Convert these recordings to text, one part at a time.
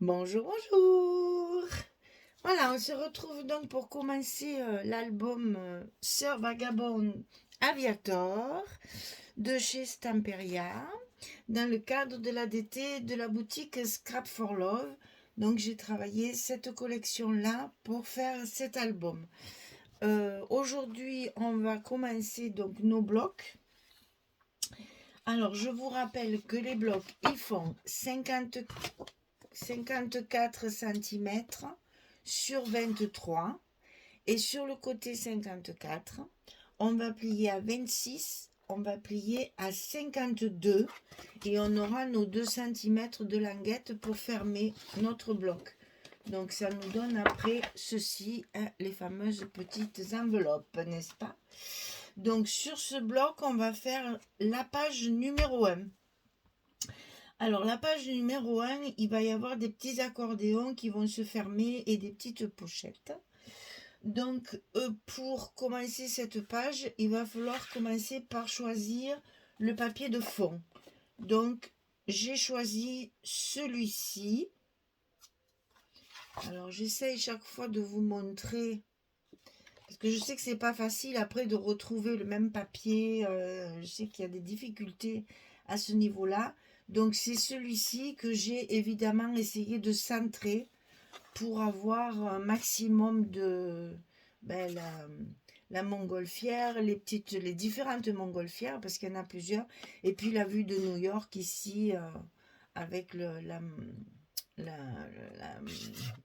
Bonjour, bonjour. Voilà, on se retrouve donc pour commencer l'album Sœur Vagabond Aviator de chez Stamperia dans le cadre de l'ADT de la boutique Scrap for Love. Donc j'ai travaillé cette collection-là pour faire cet album. Aujourd'hui, on va commencer donc nos blocs. Alors, je vous rappelle que les blocs, ils font 54 cm sur 23 et sur le côté 54 on va plier à 26, on va plier à 52 et on aura nos 2 cm de languette pour fermer notre bloc. Donc ça nous donne après ceci, hein, les fameuses petites enveloppes, n'est-ce pas? Donc sur ce bloc on va faire la page numéro 1. Alors, la page numéro 1, il va y avoir des petits accordéons qui vont se fermer et des petites pochettes. Donc, pour commencer cette page, il va falloir commencer par choisir le papier de fond. Donc, j'ai choisi celui-ci. Alors, j'essaye chaque fois de vous montrer, parce que je sais que c'est pas facile après de retrouver le même papier. Je sais qu'il y a des difficultés à ce niveau-là. Donc c'est celui-ci que j'ai évidemment essayé de centrer pour avoir un maximum de la montgolfière, les différentes montgolfières, parce qu'il y en a plusieurs, et puis la vue de New York ici avec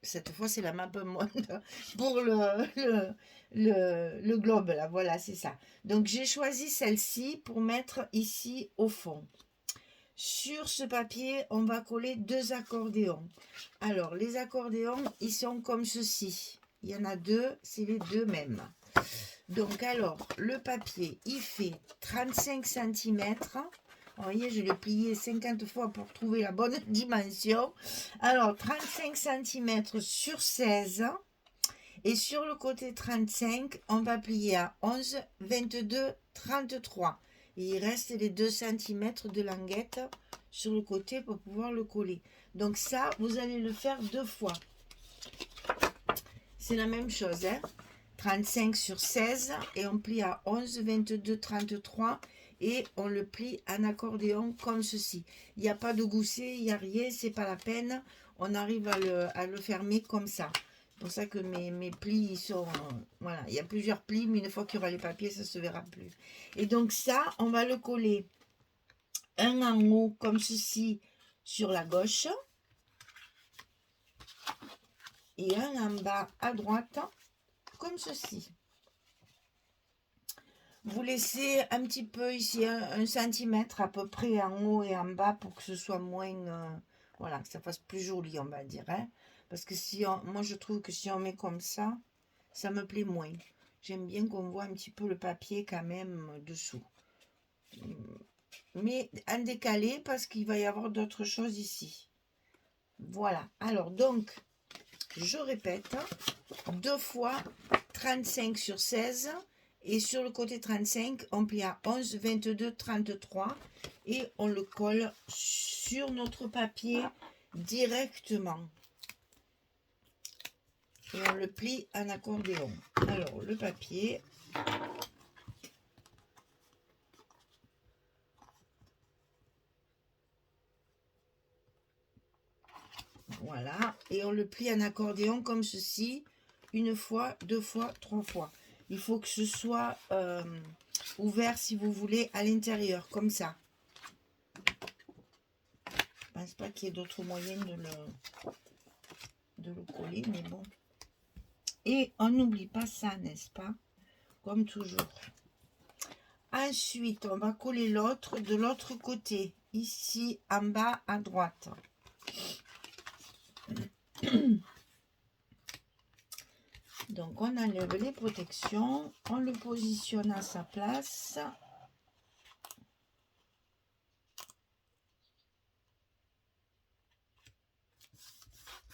cette fois c'est la map monde pour le globe là, voilà, c'est ça. Donc j'ai choisi celle-ci pour mettre ici au fond. Sur ce papier, on va coller 2 accordéons. Alors, les accordéons, ils sont comme ceci. Il y en a 2, c'est les 2 mêmes. Donc, alors, le papier, il fait 35 cm. Vous voyez, je l'ai plié 50 fois pour trouver la bonne dimension. Alors, 35 cm sur 16. Et sur le côté 35, on va plier à 11, 22, 33. Et il reste les 2 cm de languette sur le côté pour pouvoir le coller. Donc ça, vous allez le faire 2 fois. C'est la même chose, hein. 35 sur 16 et on plie à 11, 22, 33 et on le plie en accordéon comme ceci. Il n'y a pas de gousset, il n'y a rien, c'est pas la peine. On arrive à le fermer comme ça. C'est pour ça que mes plis ils sont... voilà, il y a plusieurs plis, mais une fois qu'il y aura les papiers, ça ne se verra plus. Et donc ça, on va le coller un en haut comme ceci sur la gauche et un en bas à droite comme ceci. Vous laissez un petit peu ici, un centimètre à peu près en haut et en bas pour que ce soit moins... voilà, que ça fasse plus joli, on va dire. Hein. Parce que si moi, je trouve que si on met comme ça me plaît moins. J'aime bien qu'on voit un petit peu le papier quand même dessous. Mais en décalé parce qu'il va y avoir d'autres choses ici. Voilà. Alors, donc, je répète, 2 fois 35 sur 16 et sur le côté 35 on plie à 11, 22, 33 et on le colle sur notre papier directement et on le plie en accordéon. Alors le papier, voilà, et on le plie en accordéon comme ceci, 1 fois, 2 fois, 3 fois. Il faut que ce soit ouvert si vous voulez à l'intérieur, comme ça. Je pense pas qu'il y ait d'autres moyens de le coller, mais bon. Et on n'oublie pas ça, n'est-ce pas? Comme toujours. Ensuite, on va coller l'autre de l'autre côté, ici en bas à droite. Donc, on enlève les protections, on le positionne à sa place.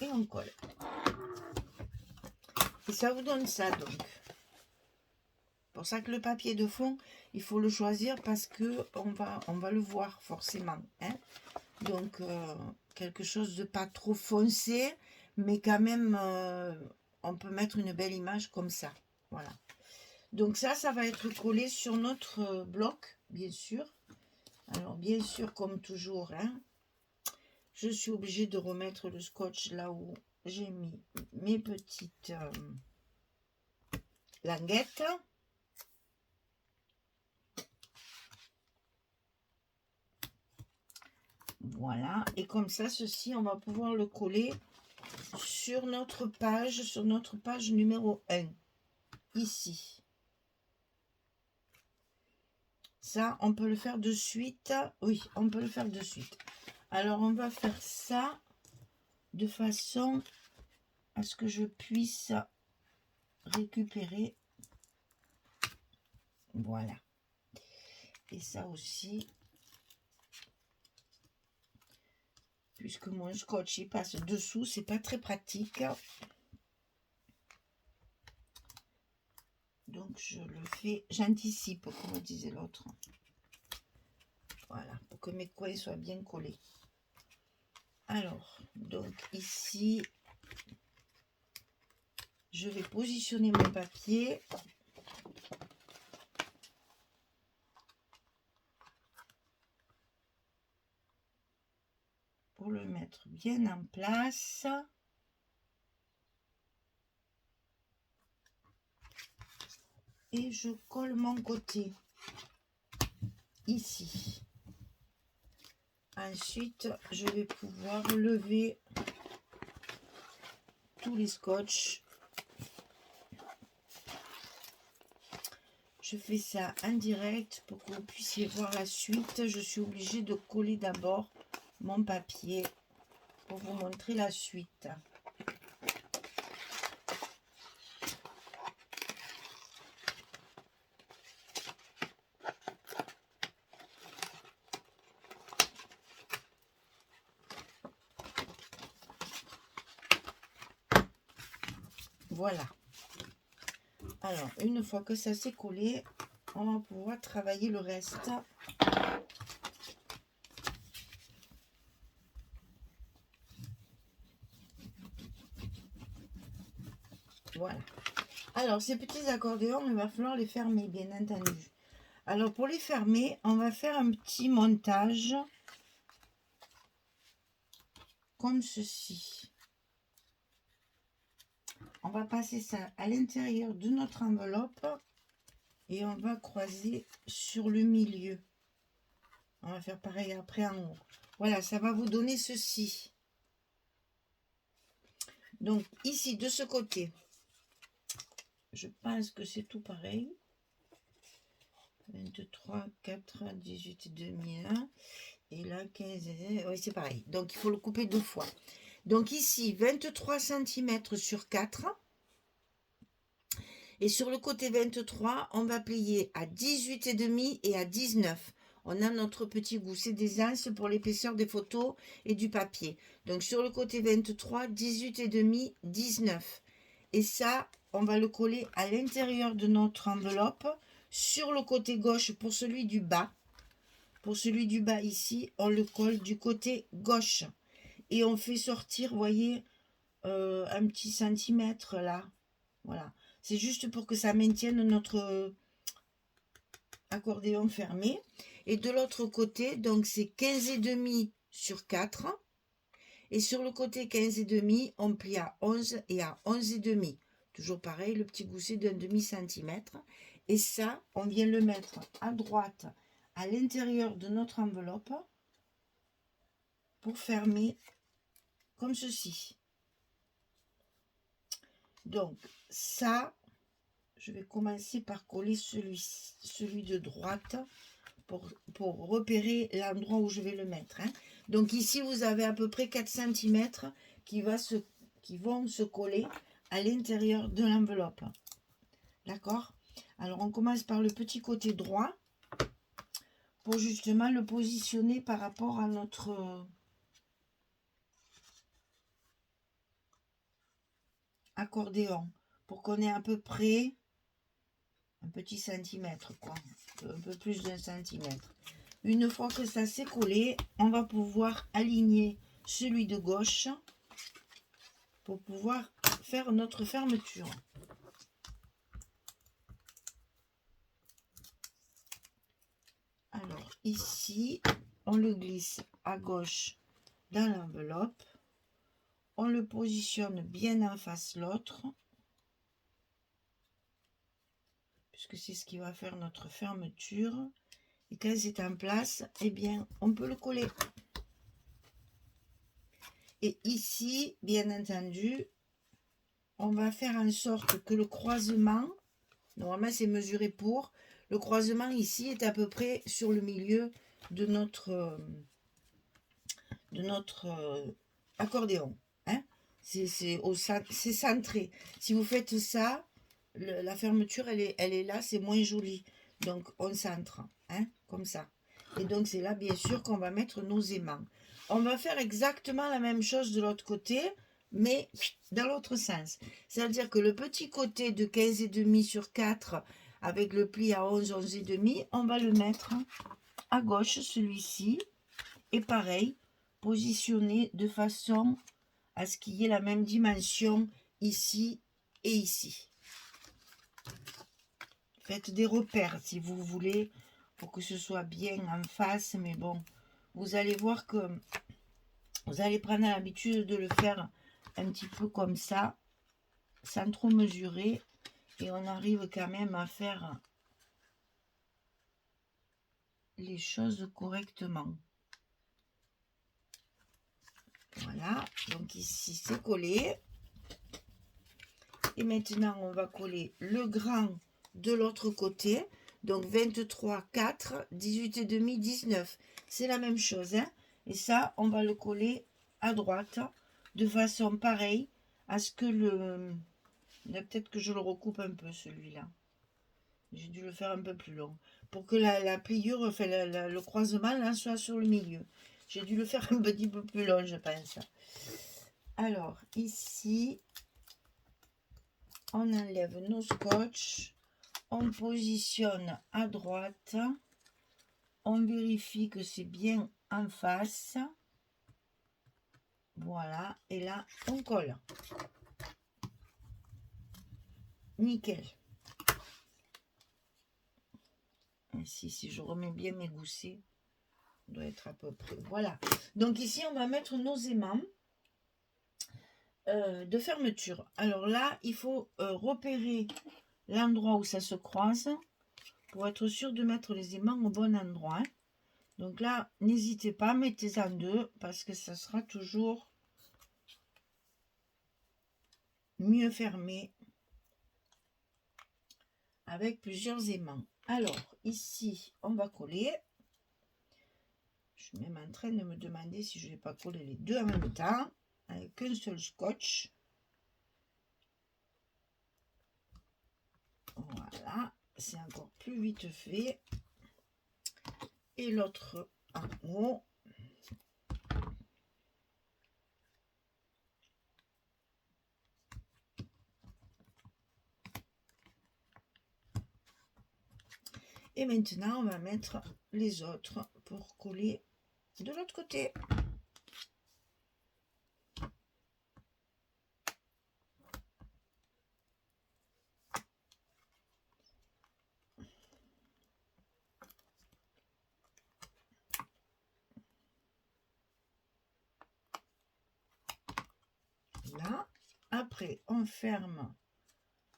Et on colle. Et ça vous donne ça, donc. Pour ça que le papier de fond, il faut le choisir parce que on va le voir forcément. Hein. Donc, quelque chose de pas trop foncé, mais quand même, on peut mettre une belle image comme ça. Voilà. Donc ça va être collé sur notre bloc, bien sûr. Alors, bien sûr, comme toujours, hein, je suis obligée de remettre le scotch là où j'ai mis mes petites languettes. Voilà, et comme ça, ceci, on va pouvoir le coller sur notre page numéro 1, ici. Ça, on peut le faire de suite. Oui, on peut le faire de suite. Alors, on va faire ça de façon à ce que je puisse récupérer. Voilà. Et ça aussi, puisque mon scotch il passe dessous, c'est pas très pratique. Donc je le fais, j'anticipe, comme disait l'autre. Voilà, pour que mes coins soient bien collés. Alors, donc ici, je vais positionner mon papier. Pour le mettre bien en place. Et je colle mon côté ici. Ensuite, je vais pouvoir lever tous les scotch. Je fais ça en direct pour que vous puissiez voir la suite. Je suis obligée de coller d'abord mon papier pour vous montrer la suite. Voilà. Alors, une fois que ça s'est collé, on va pouvoir travailler le reste. Voilà. Alors, ces petits accordéons, il va falloir les fermer, bien entendu. Alors, pour les fermer, on va faire un petit montage comme ceci. On va passer ça à l'intérieur de notre enveloppe et on va croiser sur le milieu. On va faire pareil après en haut. Voilà, ça va vous donner ceci. Donc, ici, de ce côté, je pense que c'est tout pareil. 23, 4, 18, demi, 1. Et là, 15, oui, c'est pareil. Donc, il faut le couper 2 fois. Donc, ici, 23 cm sur 4. Et sur le côté 23, on va plier à 18,5 et à 19. On a notre petit gousset des anses pour l'épaisseur des photos et du papier. Donc, sur le côté 23, 18,5, 19. Et ça, on va le coller à l'intérieur de notre enveloppe. Sur le côté gauche, pour celui du bas. Pour celui du bas ici, on le colle du côté gauche. Et on fait sortir, vous voyez, un petit centimètre là. Voilà. C'est juste pour que ça maintienne notre accordéon fermé. Et de l'autre côté, donc c'est 15,5 sur 4. Et sur le côté 15,5, on plie à 11 et à 11,5. Toujours pareil, le petit gousset d'un demi-centimètre. Et ça, on vient le mettre à droite, à l'intérieur de notre enveloppe, pour fermer comme ceci. Donc, ça, je vais commencer par coller celui de droite pour repérer l'endroit où je vais le mettre. Hein. Donc ici, vous avez à peu près 4 cm qui vont se coller à l'intérieur de l'enveloppe. D'accord? Alors, on commence par le petit côté droit pour justement le positionner par rapport à notre accordéon. Pour qu'on ait à peu près un petit centimètre, quoi. Un peu plus d'un centimètre. Une fois que ça s'est collé, on va pouvoir aligner celui de gauche pour pouvoir faire notre fermeture. Alors ici, on le glisse à gauche dans l'enveloppe. On le positionne bien en face l'autre, puisque c'est ce qui va faire notre fermeture. Et quand c'est en place, eh bien, on peut le coller. Et ici, bien entendu, on va faire en sorte que le croisement, normalement c'est mesuré pour, le croisement ici est à peu près sur le milieu de notre accordéon. Hein? C'est centré. Si vous faites ça, la fermeture, elle est là, c'est moins joli. Donc, on centre, hein, comme ça. Et donc, c'est là, bien sûr, qu'on va mettre nos aimants. On va faire exactement la même chose de l'autre côté, mais dans l'autre sens. C'est-à-dire que le petit côté de 15,5 sur 4, avec le pli à 11, 11,5, on va le mettre à gauche, celui-ci. Et pareil, positionner de façon à ce qu'il y ait la même dimension ici et ici. Faites des repères si vous voulez, pour que ce soit bien en face, mais bon, vous allez voir que vous allez prendre l'habitude de le faire un petit peu comme ça, sans trop mesurer, et on arrive quand même à faire les choses correctement. Voilà, donc ici c'est collé. Et maintenant, on va coller le grand de l'autre côté. Donc 23, 4, 18,5, 19. C'est la même chose. Hein? Et ça, on va le coller à droite de façon pareille à ce que le... Peut-être que je le recoupe un peu celui-là. J'ai dû le faire un peu plus long. Pour que la pliure, enfin, le croisement là, soit sur le milieu. J'ai dû le faire un petit peu plus long, je pense. Alors, ici, on enlève nos scotch, on positionne à droite, on vérifie que c'est bien en face, voilà, et là on colle, nickel. Ainsi, si je remets bien mes goussets, on doit être à peu près, voilà. Donc ici on va mettre nos aimants de fermeture. Alors là, il faut repérer l'endroit où ça se croise pour être sûr de mettre les aimants au bon endroit. Donc là, n'hésitez pas, mettez-en deux parce que ça sera toujours mieux fermé avec plusieurs aimants. Alors, ici, on va coller. Je suis même en train de me demander si je ne vais pas coller les deux en même temps avec un seul scotch. Voilà, c'est encore plus vite fait. Et l'autre en haut. Et maintenant, on va mettre les autres pour coller de l'autre côté. Là, après, on ferme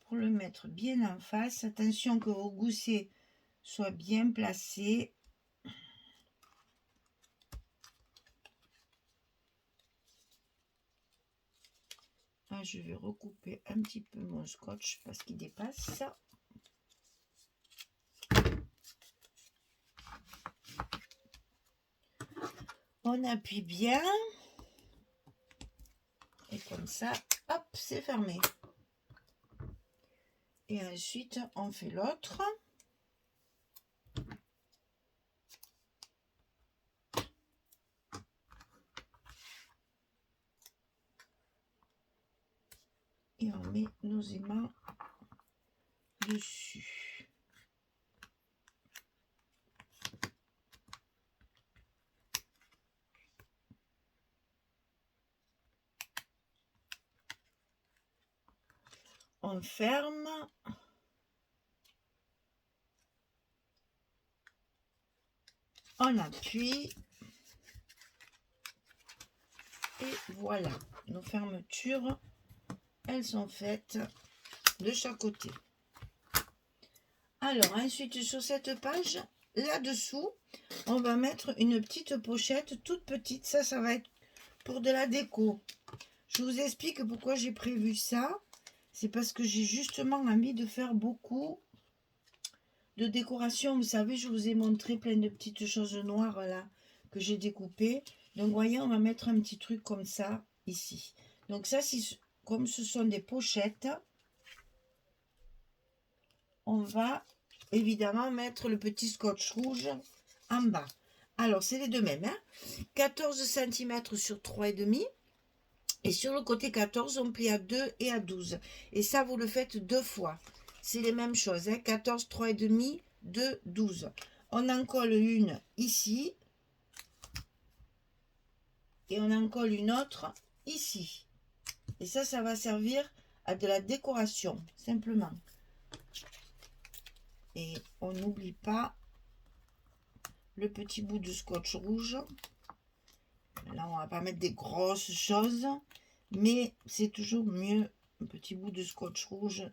pour le mettre bien en face. Attention que vos goussets soient bien placés. Là, je vais recouper un petit peu mon scotch parce qu'il dépasse. On appuie bien. Et comme ça, hop, c'est fermé. Et ensuite, on fait l'autre. Et on met nos aimants dessus. on ferme. On appuie. Et voilà, nos fermetures, elles sont faites de chaque côté. Alors, ensuite, sur cette page, là-dessous, on va mettre une petite pochette toute petite. Ça va être pour de la déco. Je vous explique pourquoi j'ai prévu ça. C'est parce que j'ai justement envie de faire beaucoup de décoration. Vous savez, je vous ai montré plein de petites choses noires là que j'ai découpées. Donc, voyez, on va mettre un petit truc comme ça ici. Donc, ça, comme ce sont des pochettes, on va évidemment mettre le petit scotch rouge en bas. Alors, c'est les deux mêmes. Hein, 14 cm sur 3,5. Et sur le côté 14, on plie à 2 et à 12. Et ça, vous le faites 2 fois. C'est les mêmes choses. Hein, 14, 3,5, 2, 12. On en colle une ici. Et on en colle une autre ici. Et ça va servir à de la décoration, simplement. Et on n'oublie pas le petit bout de scotch rouge. Là, on va pas mettre des grosses choses, mais c'est toujours mieux un petit bout de scotch rouge.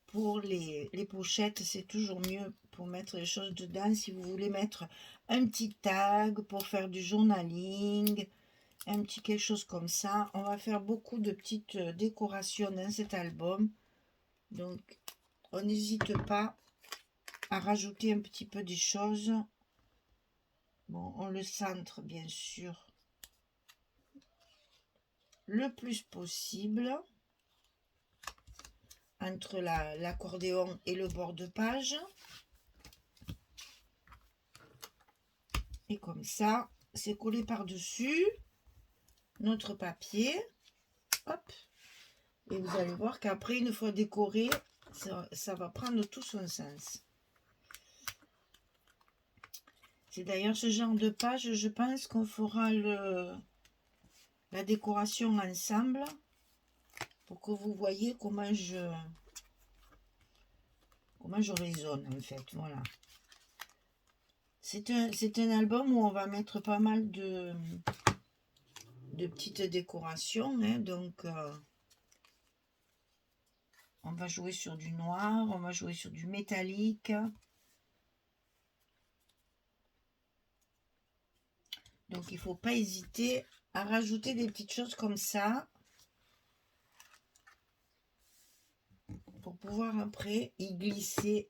Pour les pochettes, c'est toujours mieux pour mettre les choses dedans. Si vous voulez mettre un petit tag pour faire du journaling, un petit quelque chose comme ça. On va faire beaucoup de petites décorations dans cet album. Donc, on n'hésite pas à rajouter un petit peu des choses. Bon, on le centre, bien sûr, le plus possible entre l'accordéon et le bord de page. Et comme ça, c'est collé par-dessus notre papier. Hop. Et vous allez voir qu'après, une fois décoré, ça va prendre tout son sens. C'est d'ailleurs ce genre de page, je pense qu'on fera la décoration ensemble pour que vous voyez comment je raisonne en fait. Voilà. C'est un album où on va mettre pas mal de petites décorations. Hein, donc, on va jouer sur du noir, on va jouer sur du métallique. Donc, il ne faut pas hésiter à rajouter des petites choses comme ça pour pouvoir après y glisser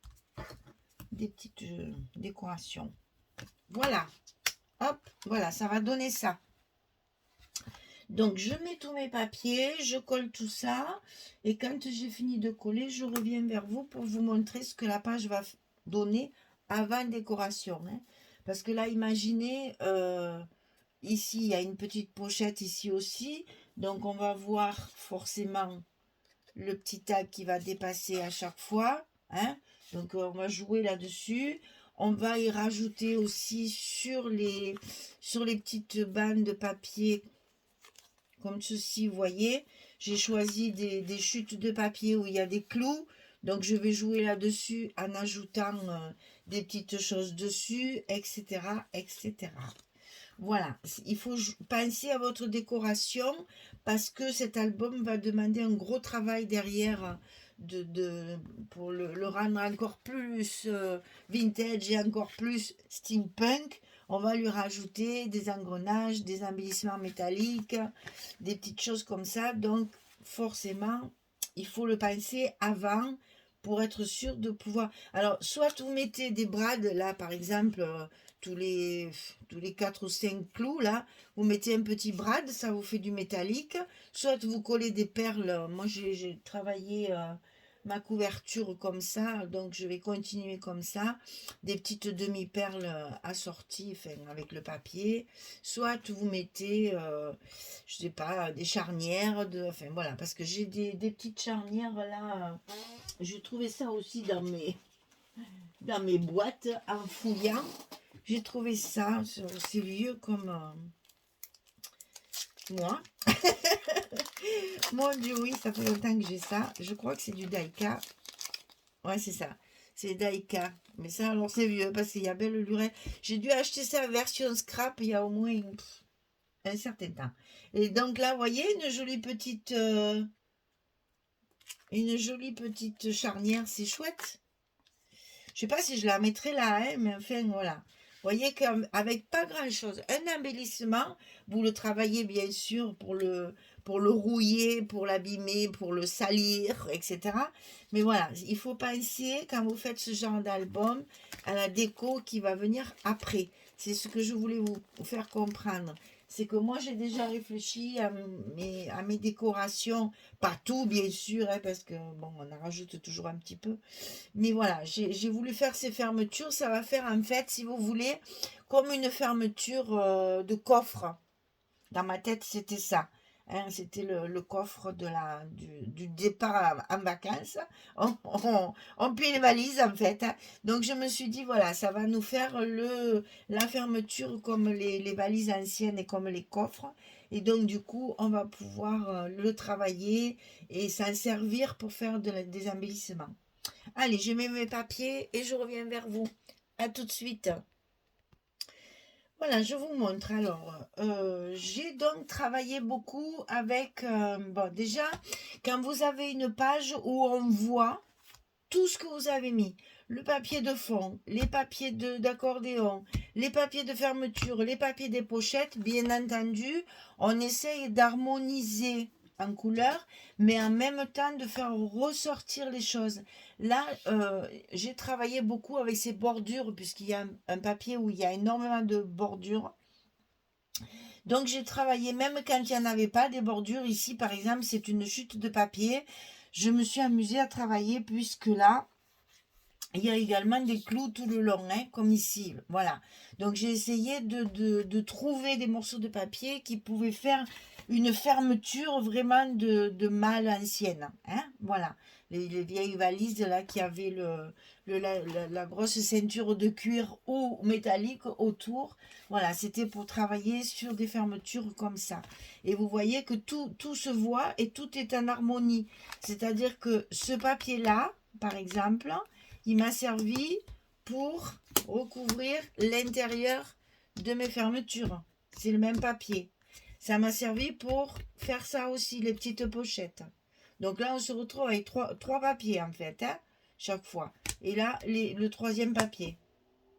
des petites décorations. Voilà. Hop, voilà, ça va donner ça. Donc, je mets tous mes papiers, je colle tout ça. Et quand j'ai fini de coller, je reviens vers vous pour vous montrer ce que la page va donner avant décoration. Hein. Parce que là, imaginez, ici, il y a une petite pochette ici aussi. Donc, on va voir forcément le petit tag qui va dépasser à chaque fois. Hein. Donc, on va jouer là-dessus. On va y rajouter aussi sur les petites bandes de papier comme ceci, vous voyez, j'ai choisi des chutes de papier où il y a des clous. Donc, je vais jouer là-dessus en ajoutant des petites choses dessus, etc., etc. Voilà, il faut penser à votre décoration parce que cet album va demander un gros travail derrière pour le rendre encore plus vintage et encore plus steampunk. On va lui rajouter des engrenages, des embellissements métalliques, des petites choses comme ça. Donc, forcément, il faut le penser avant pour être sûr de pouvoir... Alors, soit vous mettez des brades, là, par exemple, tous les 4 ou 5 clous, là, vous mettez un petit brad, ça vous fait du métallique. Soit vous collez des perles. Moi, j'ai travaillé... ma couverture comme ça, donc je vais continuer comme ça, des petites demi-perles assorties, enfin, avec le papier, soit vous mettez, je sais pas, des charnières, enfin voilà, parce que j'ai des petites charnières là, j'ai trouvé ça aussi dans mes boîtes en fouillant, j'ai trouvé ça, c'est vieux comme moi. Mon Dieu, oui, ça fait longtemps que j'ai ça. Je crois que c'est du Daika. Ouais, c'est ça. C'est Daika. Mais ça, alors, c'est vieux parce qu'il y a belle lurette. J'ai dû acheter ça version scrap il y a au moins un certain temps. Et donc là, vous voyez, une jolie petite charnière, c'est chouette. Je sais pas si je la mettrai là, hein, mais enfin, voilà. Vous voyez qu'avec pas grand-chose, un embellissement, vous le travaillez bien sûr pour le rouiller, pour l'abîmer, pour le salir, etc. Mais voilà, il faut penser, quand vous faites ce genre d'album, à la déco qui va venir après. C'est ce que je voulais vous faire comprendre. C'est que moi, j'ai déjà réfléchi à mes décorations. Pas tout, bien sûr, hein, parce que, bon, on en rajoute toujours un petit peu. Mais voilà, j'ai voulu faire ces fermetures. Ça va faire en fait, si vous voulez, comme une fermeture de coffre. Dans ma tête, c'était ça. Hein, c'était le coffre du départ en vacances. On plie les valises en fait. Hein. Donc je me suis dit, voilà, ça va nous faire la fermeture comme les valises anciennes et comme les coffres. Et donc du coup, on va pouvoir le travailler et s'en servir pour faire des embellissements. Allez, je mets mes papiers et je reviens vers vous. À tout de suite. Voilà, je vous montre. Alors, j'ai donc travaillé beaucoup avec... bon, déjà, quand vous avez une page où on voit tout ce que vous avez mis, le papier de fond, les papiers d'accordéon, les papiers de fermeture, les papiers des pochettes, bien entendu, on essaye d'harmoniser en couleur, mais en même temps de faire ressortir les choses. Là, j'ai travaillé beaucoup avec ces bordures, puisqu'il y a un papier où il y a énormément de bordures. Donc j'ai travaillé même quand il n'y en avait pas des bordures. Ici, par exemple, c'est une chute de papier. Je me suis amusée à travailler puisque là, il y a également des clous tout le long, hein, comme ici. Voilà. Donc j'ai essayé de trouver des morceaux de papier qui pouvaient faire une fermeture vraiment de malle ancienne. Hein, voilà. Les vieilles valises là qui avaient la grosse ceinture de cuir ou métallique autour. Voilà, c'était pour travailler sur des fermetures comme ça. Et vous voyez que tout se voit et tout est en harmonie. C'est-à-dire que ce papier-là, par exemple, il m'a servi pour recouvrir l'intérieur de mes fermetures. C'est le même papier. Ça m'a servi pour faire ça aussi, les petites pochettes. Donc là, on se retrouve avec trois papiers en fait, hein, chaque fois. Et là, le troisième papier.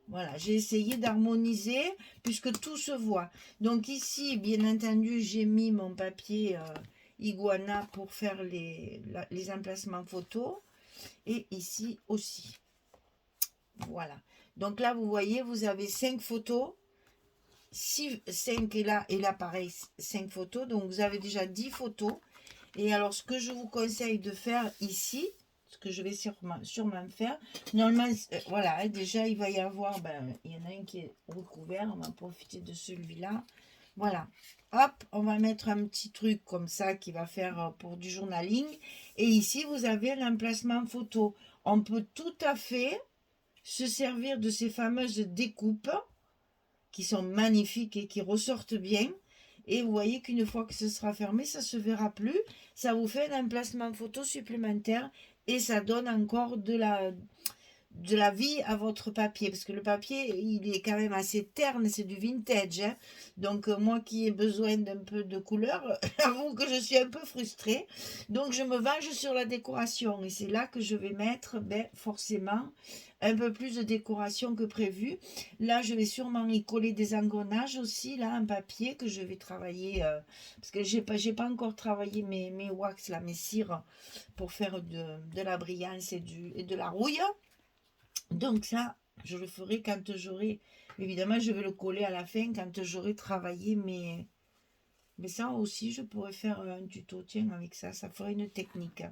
Voilà, j'ai essayé d'harmoniser puisque tout se voit. Donc ici, bien entendu, j'ai mis mon papier iguana pour faire les emplacements photos. Et ici aussi. Voilà. Donc là, vous voyez, vous avez 5 photos. 5 et là pareil, 5 photos. Donc vous avez déjà 10 photos. Et alors, ce que je vous conseille de faire ici, ce que je vais sûrement faire, normalement, voilà, hein, déjà, il va y avoir, il y en a un qui est recouvert. On va profiter de celui-là. Voilà. Hop, on va mettre un petit truc comme ça qui va faire pour du journaling. Et ici, vous avez l'emplacement photo. On peut tout à fait se servir de ces fameuses découpes qui sont magnifiques et qui ressortent bien. Et vous voyez qu'une fois que ce sera fermé, ça ne se verra plus. Ça vous fait un emplacement photo supplémentaire et ça donne encore de la vie à votre papier, parce que le papier, il est quand même assez terne, c'est du vintage, hein. Donc moi qui ai besoin d'un peu de couleur, j'avoue que je suis un peu frustrée, donc je me venge sur la décoration, et c'est là que je vais mettre, forcément, un peu plus de décoration que prévu. Là, je vais sûrement y coller des engrenages aussi, là, en papier, que je vais travailler, parce que j'ai pas encore travaillé mes wax, là, mes cires, pour faire de la brillance et de la rouille. Donc ça, je le ferai quand j'aurai... Évidemment, je vais le coller à la fin quand j'aurai travaillé mais ça aussi, je pourrais faire un tuto, tiens, avec ça. Ça ferait une technique.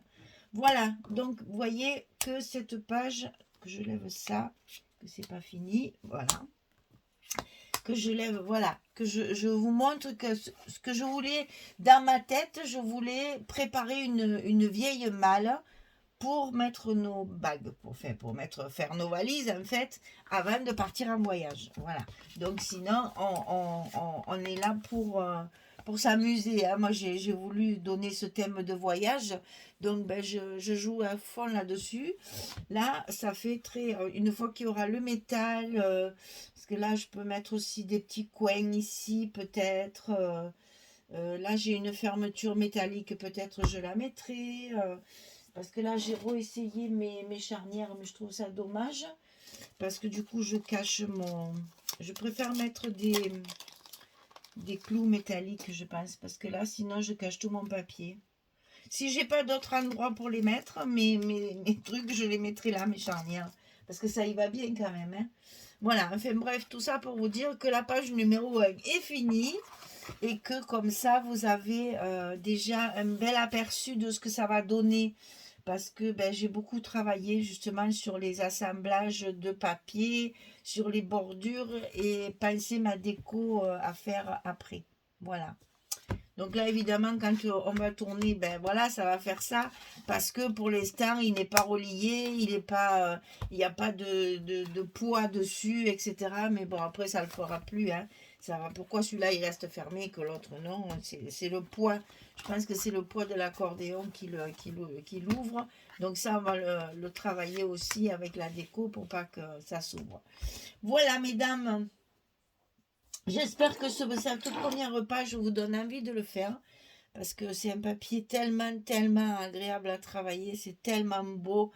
Voilà, donc vous voyez que cette page, que je lève ça, que c'est pas fini, voilà. Que je lève, voilà, que je vous montre que ce que je voulais, dans ma tête, je voulais préparer une vieille malle pour mettre nos bagues, faire nos valises en fait, avant de partir en voyage. Voilà. Donc sinon, on est là pour s'amuser, hein. Moi, j'ai voulu donner ce thème de voyage, donc ben, je joue à fond là-dessus. Là, ça fait très... une fois qu'il y aura le métal, parce que là, je peux mettre aussi des petits coins ici, peut-être. Là, j'ai une fermeture métallique, peut-être je la mettrai. Parce que là, j'ai réessayé mes charnières, mais je trouve ça dommage. Parce que du coup, je cache mon... Je préfère mettre des clous métalliques, je pense. Parce que là, sinon, je cache tout mon papier. Si j'ai pas d'autre endroit pour les mettre, mes trucs, je les mettrai là, mes charnières. Parce que ça y va bien quand même, hein. Voilà, enfin bref, tout ça pour vous dire que la page numéro 1 est finie. Et que comme ça, vous avez déjà un bel aperçu de ce que ça va donner. Parce que ben, j'ai beaucoup travaillé justement sur les assemblages de papier, sur les bordures et pensé ma déco à faire après. Voilà. Donc là, évidemment, quand on va tourner, ben voilà, ça va faire ça. Parce que pour l'instant, il n'est pas relié, il n'est pas, il n'y a pas de poids dessus, etc. Mais bon, après, ça ne le fera plus, hein. Ça va. Pourquoi celui-là, il reste fermé que l'autre non? C'est le poids. Je pense que c'est le poids de l'accordéon qui l'ouvre. Donc ça, on va le travailler aussi avec la déco pour pas que ça s'ouvre. Voilà, mesdames. J'espère que cette première page vous donne envie de le faire parce que c'est un papier tellement agréable à travailler, c'est tellement beau.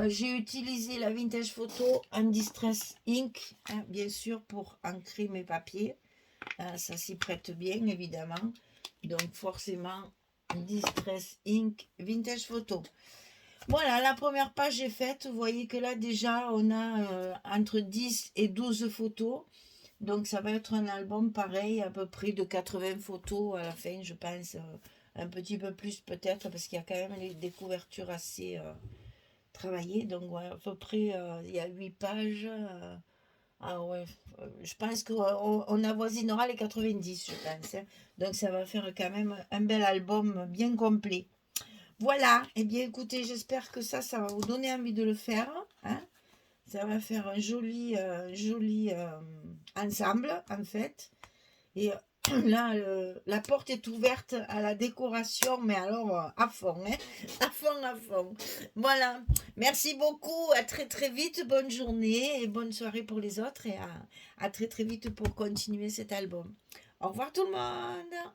J'ai utilisé la Vintage Photo en Distress Ink, hein, bien sûr, pour ancrer mes papiers. Ça s'y prête bien, évidemment. Donc, forcément, Distress Ink, Vintage Photo. Voilà, la première page est faite. Vous voyez que là, déjà, on a entre 10 et 12 photos. Donc, ça va être un album pareil, à peu près de 80 photos à la fin, je pense. Un petit peu plus peut-être, parce qu'il y a quand même des couvertures assez travaillées. Donc, ouais, à peu près, il y a 8 pages. Ah ouais, je pense qu'on avoisinera les 90, je pense, hein. Donc, ça va faire quand même un bel album bien complet. Voilà, et bien écoutez, j'espère que ça va vous donner envie de le faire, hein. Ça va faire un joli ensemble, en fait. Et là, la porte est ouverte à la décoration, mais alors à fond, hein, à fond, à fond. Voilà, merci beaucoup, à très très vite, bonne journée et bonne soirée pour les autres et à très très vite pour continuer cet album. Au revoir tout le monde.